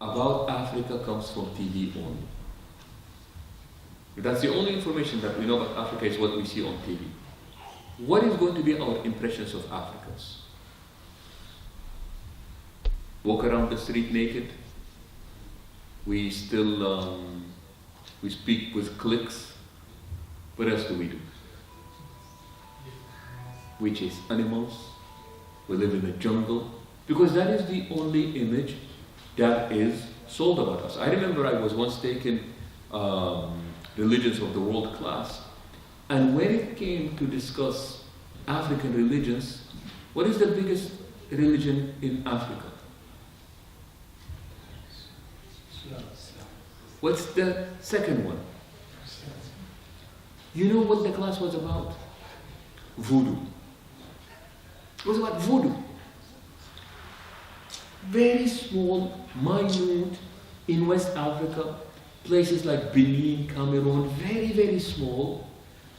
about Africa comes from TV only. That's the only information that we know about Africa is what we see on TV. What is going to be our impressions of Africans? Walk around the street naked? We still, we speak with clicks? What else do we do? We chase animals. We live in a jungle. Because that is the only image that is sold about us. I remember I was once taking religions of the world class, and when it came to discuss African religions, what is the biggest religion in Africa? What's the second one? You know what the class was about? Voodoo. It was about voodoo. Very small, minute, in West Africa, places like Benin, Cameroon, very, very small.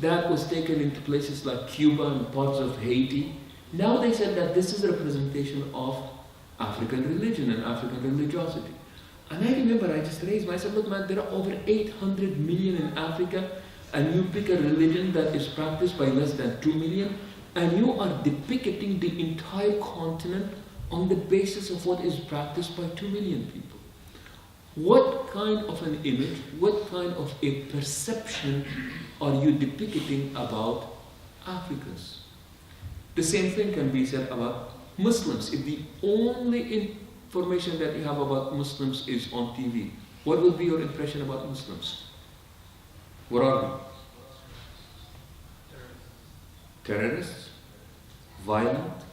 That was taken into places like Cuba and parts of Haiti. Now they said that this is a representation of African religion and African religiosity. And I remember I just raised myself, look man, there are over 800 million in Africa, and you pick a religion that is practiced by less than 2 million, and you are depicting the entire continent on the basis of what is practiced by 2 million people. What kind of an image, what kind of a perception are you depicting about Africans? The same thing can be said about Muslims. If the only information that you have about Muslims is on TV, what will be your impression about Muslims? What are we? Terrorists, violent,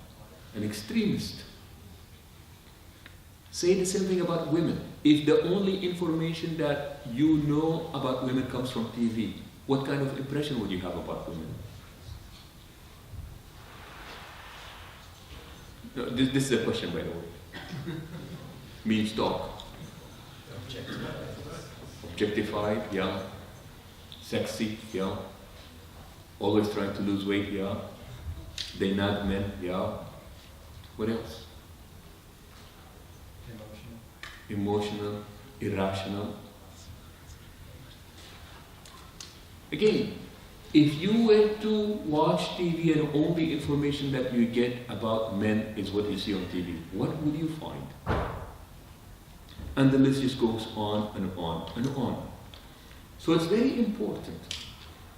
and extremist. Say the same thing about women. If the only information that you know about women comes from TV, what kind of impression would you have about women? No, this is a question, by the way. Means talk. Objectified, yeah. Sexy, yeah. Always trying to lose weight, yeah. They nag men, yeah. What else? Emotional, irrational. Again, if you were to watch TV and only information that you get about men is what you see on TV, what would you find? And the list just goes on and on and on. So it's very important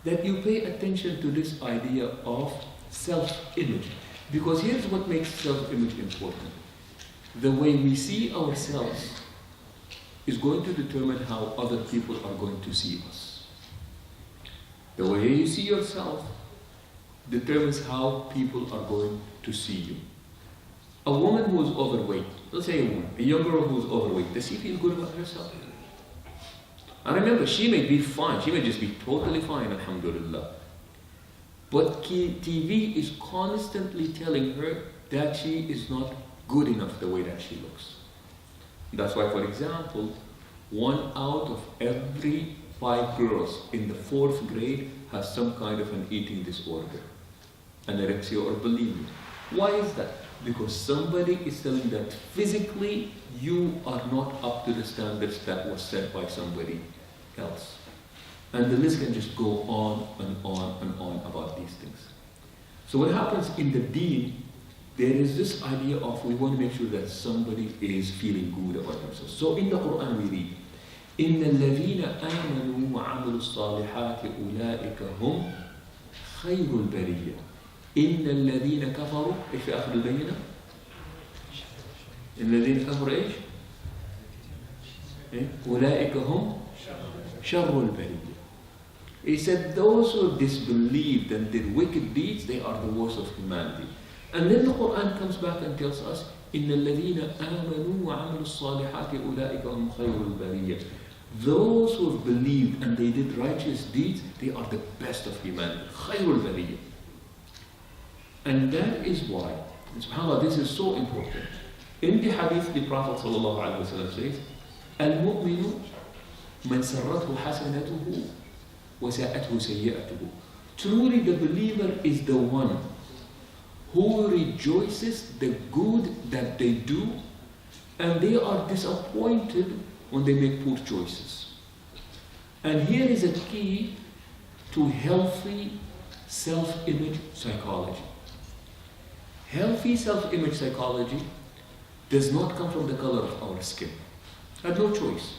that you pay attention to this idea of self-image. Because here's what makes self-image important. The way we see ourselves is going to determine how other people are going to see us. The way you see yourself determines how people are going to see you. A woman who is overweight, let's say a woman, a young girl who is overweight, does she feel good about herself? And remember, she may be fine, she may just be totally fine, alhamdulillah. But TV is constantly telling her that she is not good enough the way that she looks. That's why, for example, 1 out of every 5 girls in the 4th grade has some kind of an eating disorder, anorexia or bulimia. Why is that? Because somebody is telling that physically you are not up to the standards that was set by somebody else. And the list can just go on and on and on about these things. So what happens in the deen, there is this idea of we want to make sure that somebody is feeling good about themselves. So in the Quran we read, إِنَّ الَّذِينَ آمَنُوا وَعَمِلُوا الصَّالِحَاتِ أُولَٰئِكَ هُمْ خَيْرُ الْبَرِيَّةِ إِنَّ الَّذِينَ كَفَرُوا إيش في آخر البينة؟ الذين كفروا إيش؟ أولئك هم شر البرية. He said those who disbelieved and did wicked deeds, they are the worst of humanity. And then the Quran comes back and tells us إن الذين آمنوا وعملوا الصالحات أولئك هم خير البرية. Those who have believed and they did righteous deeds, they are the best of humanity. خير البرية. And that is why, subhanAllah, this is so important. In the hadith, the Prophet ﷺ says, المؤمن من سرته حسنته وساءته سيئته. Truly the believer is the one who rejoices the good that they do And they are disappointed when they make poor choices. And here is a key to healthy self-image psychology. Healthy self-image psychology does not come from the color of our skin. I have no choice.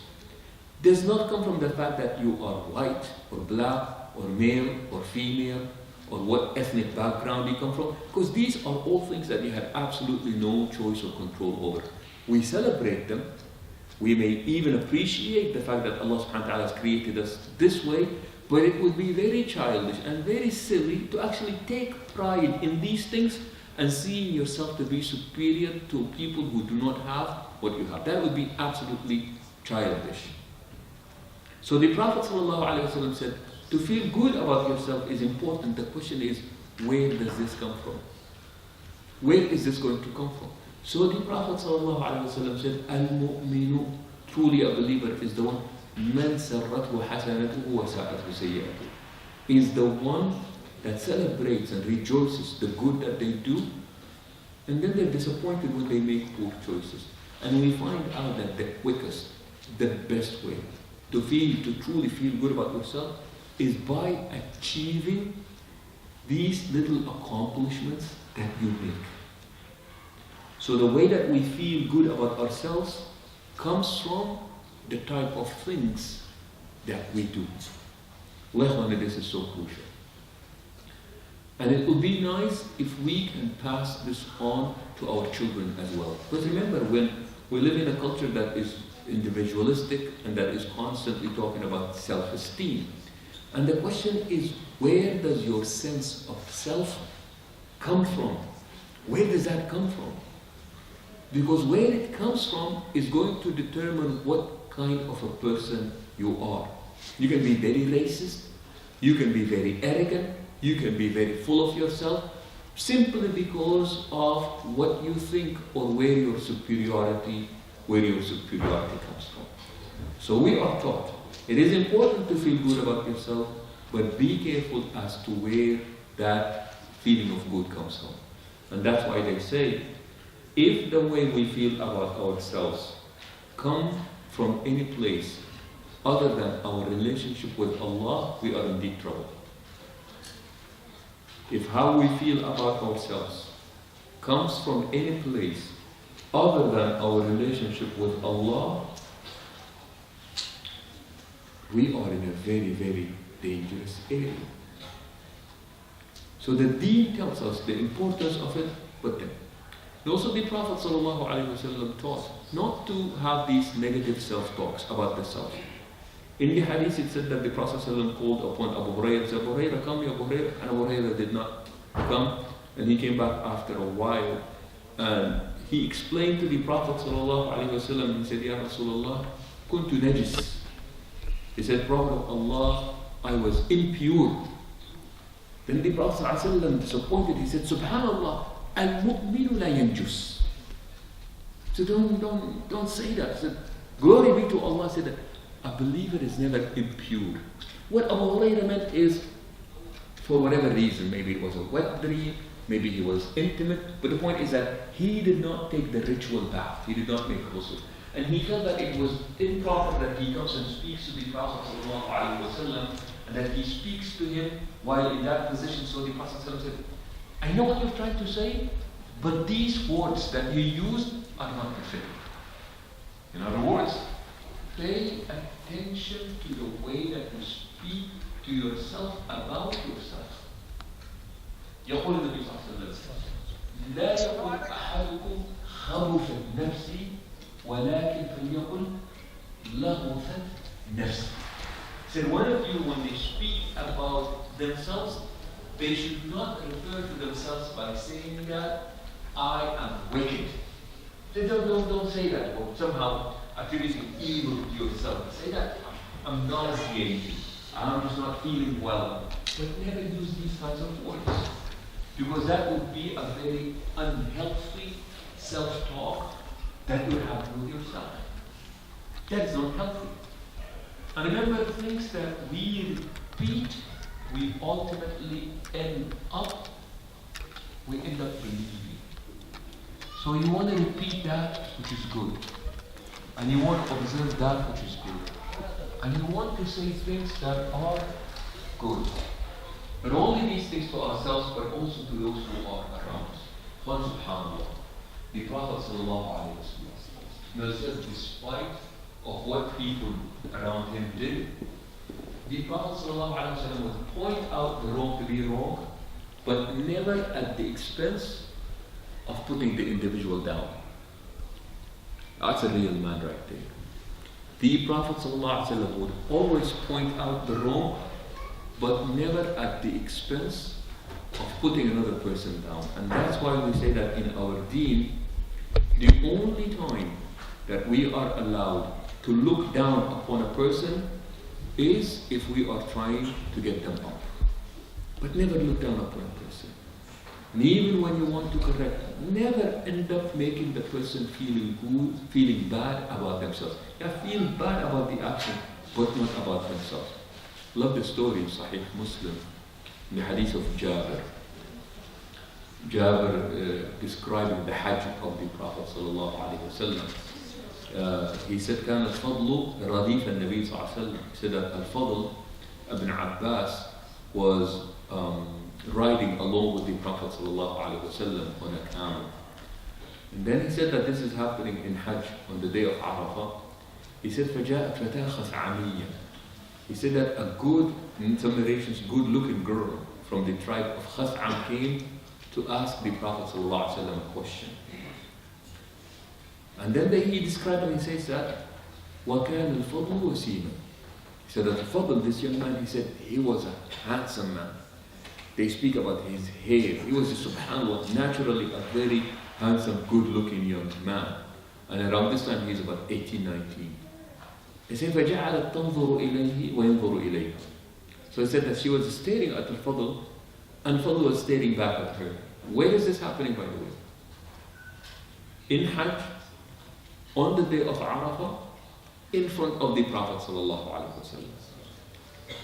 Does not come from the fact that you are white or black or male or female or what ethnic background you come from, because these are all things that you have absolutely no choice or control over. We celebrate them. We may even appreciate the fact that Allah subhanahu wa ta'ala has created us this way, but it would be very childish and very silly to actually take pride in these things and seeing yourself to be superior to people who do not have what you have. That would be absolutely childish. So the Prophet ﷺ said, to feel good about yourself is important. The question is, where does this come from? Where is this going to come from? So the Prophet ﷺ said, Al-mu'minu, truly a believer is the one, man sarrathu hasanatuhu wa sa'athu sayyatuhu, is the one that celebrates and rejoices the good that they do, and then they're disappointed when they make poor choices. And we find out that the quickest, the best way to truly feel good about yourself is by achieving these little accomplishments that you make. So the way that we feel good about ourselves comes from the type of things that we do. This is so crucial. And it would be nice if we can pass this on to our children as well. Because remember, when we live in a culture that is individualistic and that is constantly talking about self-esteem, and the question is, where does your sense of self come from? Where does that come from? Because where it comes from is going to determine what kind of a person you are. You can be very racist, you can be very arrogant, you can be very full of yourself, simply because of what you think or where your superiority comes from. So we are taught, it is important to feel good about yourself, but be careful as to where that feeling of good comes from. And that's why they say, if the way we feel about ourselves come from any place other than our relationship with Allah, we are in deep trouble. If how we feel about ourselves comes from any place other than our relationship with Allah, we are in a very, very dangerous area. So the Deen tells us the importance of it, but then also the Prophet ﷺ taught not to have these negative self-talks about the self. In the hadith it said that the Prophet ﷺ called upon Abu Hurairah, said, Abu Hurairah, come, ya Abu Hurairah. And Abu Hurairah did not come, and he came back after a while, and he explained to the Prophet ﷺ, he said, Ya Rasulullah, kuntu najis. He said, Prophet of Allah, I was impure. Then the Prophet ﷺ, disappointed, he said, Subhanallah, al-mu'minu la yanjus. So don't say that. He said, glory be to Allah, said that a believer is never impure. What Abu Hurairah meant is, for whatever reason, maybe it was a wet dream, maybe he was intimate, but the point is that he did not take the ritual bath, he did not make ghusl. And he felt that it was improper that he comes and speaks to the Prophet ﷺ, and that he speaks to him while in that position. So the Prophet ﷺ said, I know what you're trying to say, but these words that you used are not befitting. In other words, pay attention to the way that you speak to yourself about yourself. يقول النبي صلى الله عليه وسلم لا يقول أحدكم خبثت نفسي ولكن فليقل لغثت نفسي. Said one of you, when they speak about themselves, they should not refer to themselves by saying that I am wicked. They don't say that, or somehow attributing evil to yourself. Say that I'm nauseated, I'm just not feeling well. But never use these kinds of words, because that would be a very unhealthy self-talk that you have with yourself. That's not healthy. And remember, things that we repeat, we ultimately end up believing. So you want to repeat that which is good. And you want to observe that which is good. And you want to say things that are good. Not only these things to ourselves, but also to those who are around us. But subhanAllah, the Prophet ﷺ knows that despite of what people around him did, the Prophet ﷺ would point out the wrong to be wrong, but never at the expense of putting the individual down. That's a real man right there. The Prophet ﷺ would always point out the wrong, but never at the expense of putting another person down. And that's why we say that in our deen, the only time that we are allowed to look down upon a person is if we are trying to get them up. But never look down upon a person. And even when you want to correct, never end up making the person feeling good, feeling bad about themselves. Yeah, feel bad about the action, but not about themselves. Love the story in Sahih Muslim, in the hadith of Jabir. Jabir describing the Hajj of the Prophet sallallahu alaihi wasallam. He said, كان الفضل رديف النبي صلى الله عليه وسلم. He said that Al-Fadl ibn Abbas was riding along with the Prophet sallallahu alaihi wasallam on a camel. And then he said that this is happening in Hajj on the day of Arafah. He said, فجاءت فتاة خثعمية. He said that a good, in some narrations, good-looking girl from the tribe of Khas'am came to ask the Prophet ﷺ a question. And then he described and he says that وَكَانَ الْفَضْلُ وَسِيمًا. He said that the Fadl, this young man, he said he was a handsome man. They speak about his hair. He was, subhanAllah, naturally a very handsome, good-looking young man. And around this time, he's about 18, 19. He said, فَجَعَلَتْ تَنْظُرُ إِلَيْهِ وَيَنْظُرُ إِلَيْهِ. So he said that she was staring at Al-Fadl, and Fadl was staring back at her. Where is this happening, by the way? In Hajj, on the day of Arafah, in front of the Prophet ﷺ.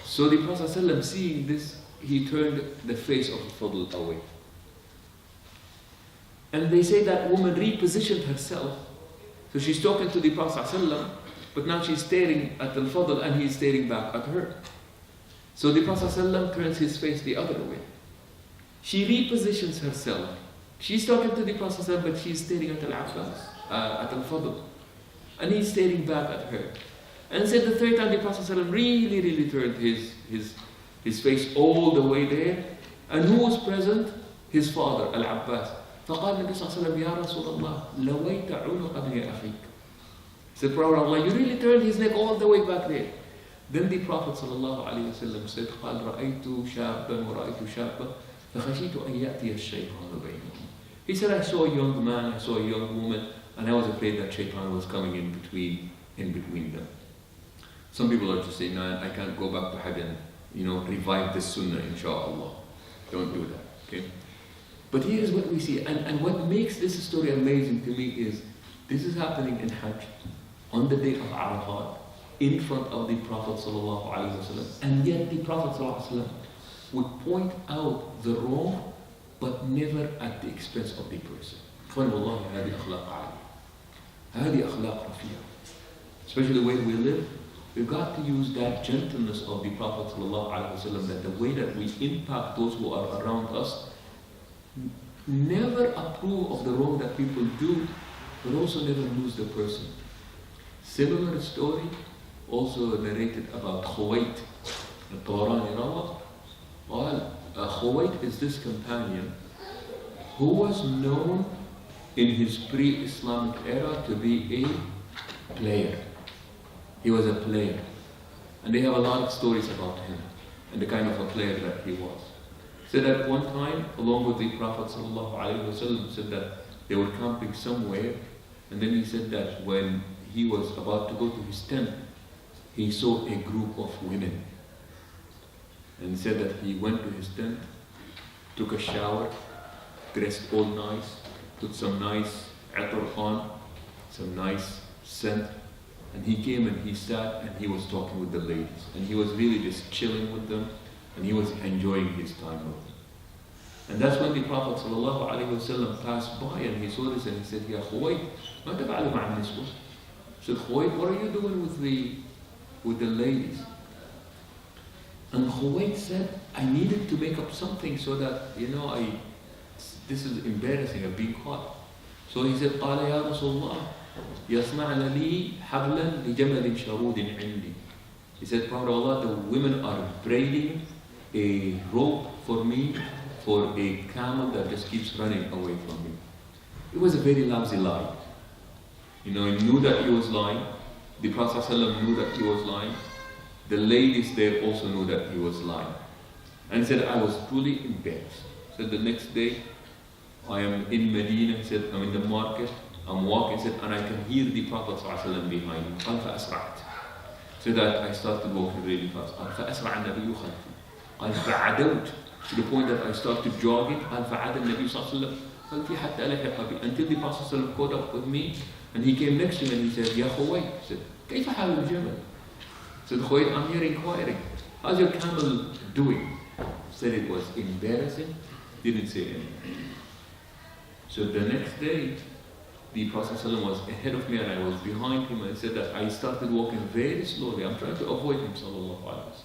So the Prophet ﷺ, seeing this, he turned the face of Fadl away. And they say that woman repositioned herself. So she's talking to the Prophet ﷺ, but now she's staring at Al-Fadl and he's staring back at her. So the Prophet ﷺ turns his face the other way. She repositions herself. She's talking to the Prophet ﷺ, but she's staring at Al-Abbas, at Al-Fadl. And he's staring back at her. And said the third time the Prophet ﷺ really turned his face all the way there. And who was present? His father, Al-Abbas. فقال النبي صلى الله عليه وسلم يا رسول الله لويت عنق ابن أخيك. He said, Prophet Allah, you really turned his neck all the way back there. Then the Prophet ﷺ said, قال رأيت شابا ورأيت شابا فخشيت أن يأتي الشيطان بينهم. He said, I saw a young man, I saw a young woman, and I was afraid that Shaitan was coming in between them. Some people are just saying, no, I can't go back to Hajj and revive this sunnah, inshallah. Don't do that, okay? But here is what we see, and what makes this story amazing to me is, this is happening in Hajj, on the day of Arafat, in front of the Prophet ﷺ, and yet the Prophet ﷺ would point out the wrong, but never at the expense of the person. Especially the way we live, we've got to use that gentleness of the Prophet ﷺ, that the way that we impact those who are around us, never approve of the wrong that people do, but also never lose the person. Similar story also narrated about Khuwait. الطبراني روى قال Khuwait is this companion who was known in his pre-Islamic era to be a player. He was a player. And they have a lot of stories about him and the kind of a player that he was. Said that one time, along with the Prophet ﷺ, said that they were camping somewhere, and then he said that when he was about to go to his tent, he saw a group of women. And he said that he went to his tent, took a shower, dressed all nice, put some nice atar on, some nice scent, and he came and he sat and he was talking with the ladies. And he was really just chilling with them, and he was enjoying his time with them. And that's when the Prophet ﷺ passed by and he saw this and he said, Ya Khuwayd, ما تفعل مع النسوة? He said, Khuwayd, what are you doing with the ladies? And Khuwayd said, I needed to make up something so that, this is embarrassing, I've been caught. So he said, قال يا رسول الله يصنعن لي حبلا لجمل شرود عندي. He said, Prophet Allah, the women are braiding a rope for me for a camel that just keeps running away from me. It was a very lousy lie. He knew that he was lying. The Prophet ﷺ knew that he was lying. The ladies there also knew that he was lying. And he said, I was truly embarrassed. He said, the next day, I am in Medina. He said, I'm in the market. I'm walking. He said, and I can hear the Prophet ﷺ behind me. قال فأسرعت. So that I started walking really fast. قال فأسرع النبي خلفي. قال فعدوت. To the point that I started jogging. قال فعاد النبي صلى الله عليه وسلم. قال في حتى لحق بي. Until the Prophet ﷺ caught up with me. And he came next to me and he said, Ya Khuwayd. He said, كيف حال الجمل? He said, Khuwayd, I'm here inquiring. How's your camel doing? He said it was embarrassing. Didn't say anything. So the next day, the Prophet ﷺ was ahead of me and I was behind him, and he said that I started walking very slowly. I'm trying to avoid him, sallallahu alaihi wasallam.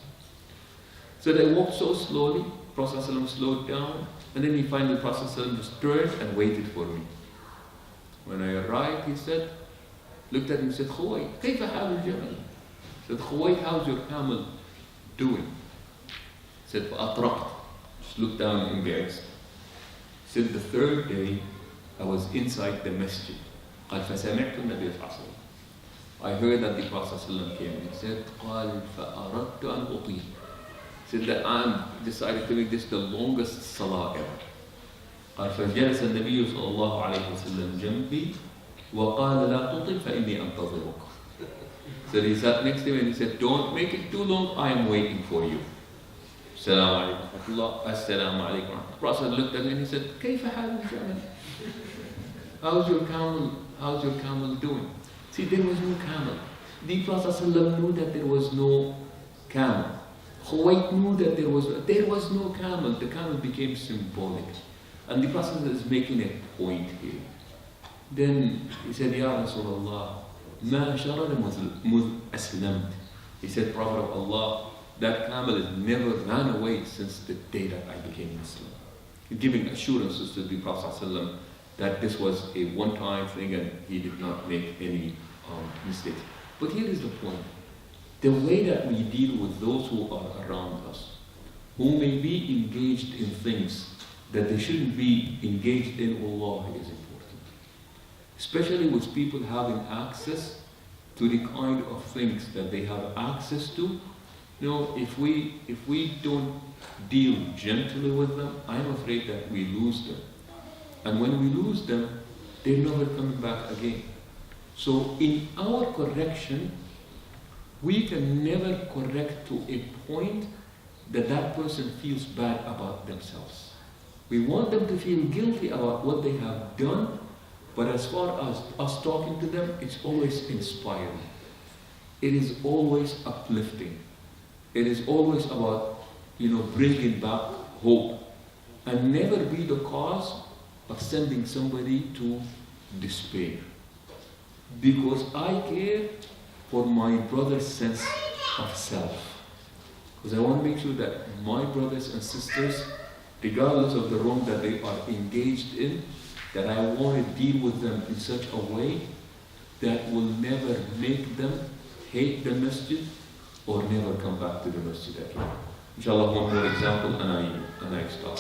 So I walked so slowly, Prophet ﷺ slowed down, and then he finally, the Prophet ﷺ just turned and waited for me. When I arrived, he said, looked at him and said, Khuwayd, كيف حال الجمل? He said, Khuwayd, how's your camel doing? He said, فأطرقت. Just looked down embarrassed. He said, the third day, I was inside the masjid. قال فسمعت النبي صلى الله عليه وسلم. I heard that the Prophet ﷺ came and he said, قال فأردت أن أطيل. He said that I decided to make this the longest salah ever. قال فجلس النبي صلى الله عليه وسلم جنبي وقال لا تطل فإني أنتظرك. So he sat next to me and he said, don't make it too long, I am waiting for you. Assalamu alaikum wa rahmatullah. Assalamu alaikum wa rahmatullah. The Prophet looked at me and he said, كيف حال الجمل? How's your camel doing? See, there was no camel. The Prophet ﷺ knew that there was no camel. Khuwayd knew that there was no camel. The camel became symbolic. And the Prophet is making a point here. Then he said, Ya Rasulullah, ما شرد مذ أسلمت. He said, Prophet of Allah, that camel has never ran away since the day that I became Muslim. Giving assurances to the Prophet ﷺ that this was a one-time thing and he did not make any mistakes. But here is the point. The way that we deal with those who are around us, who may be engaged in things that they shouldn't be engaged in, Allah, is important. Especially with people having access to the kind of things that they have access to. If we don't deal gently with them, I'm afraid that we lose them. And when we lose them, they're never coming back again. So in our correction, we can never correct to a point that that person feels bad about themselves. We want them to feel guilty about what they have done, but as far as us talking to them, it's always inspiring. It is always uplifting. It is always about, bringing back hope, and never be the cause of sending somebody to despair. Because I care for my brother's sense of self. Because I want to make sure that my brothers and sisters, regardless of the wrong that they are engaged in, that I want to deal with them in such a way that will never make them hate the masjid or never come back to the masjid again. Inshallah, one more example and I stop.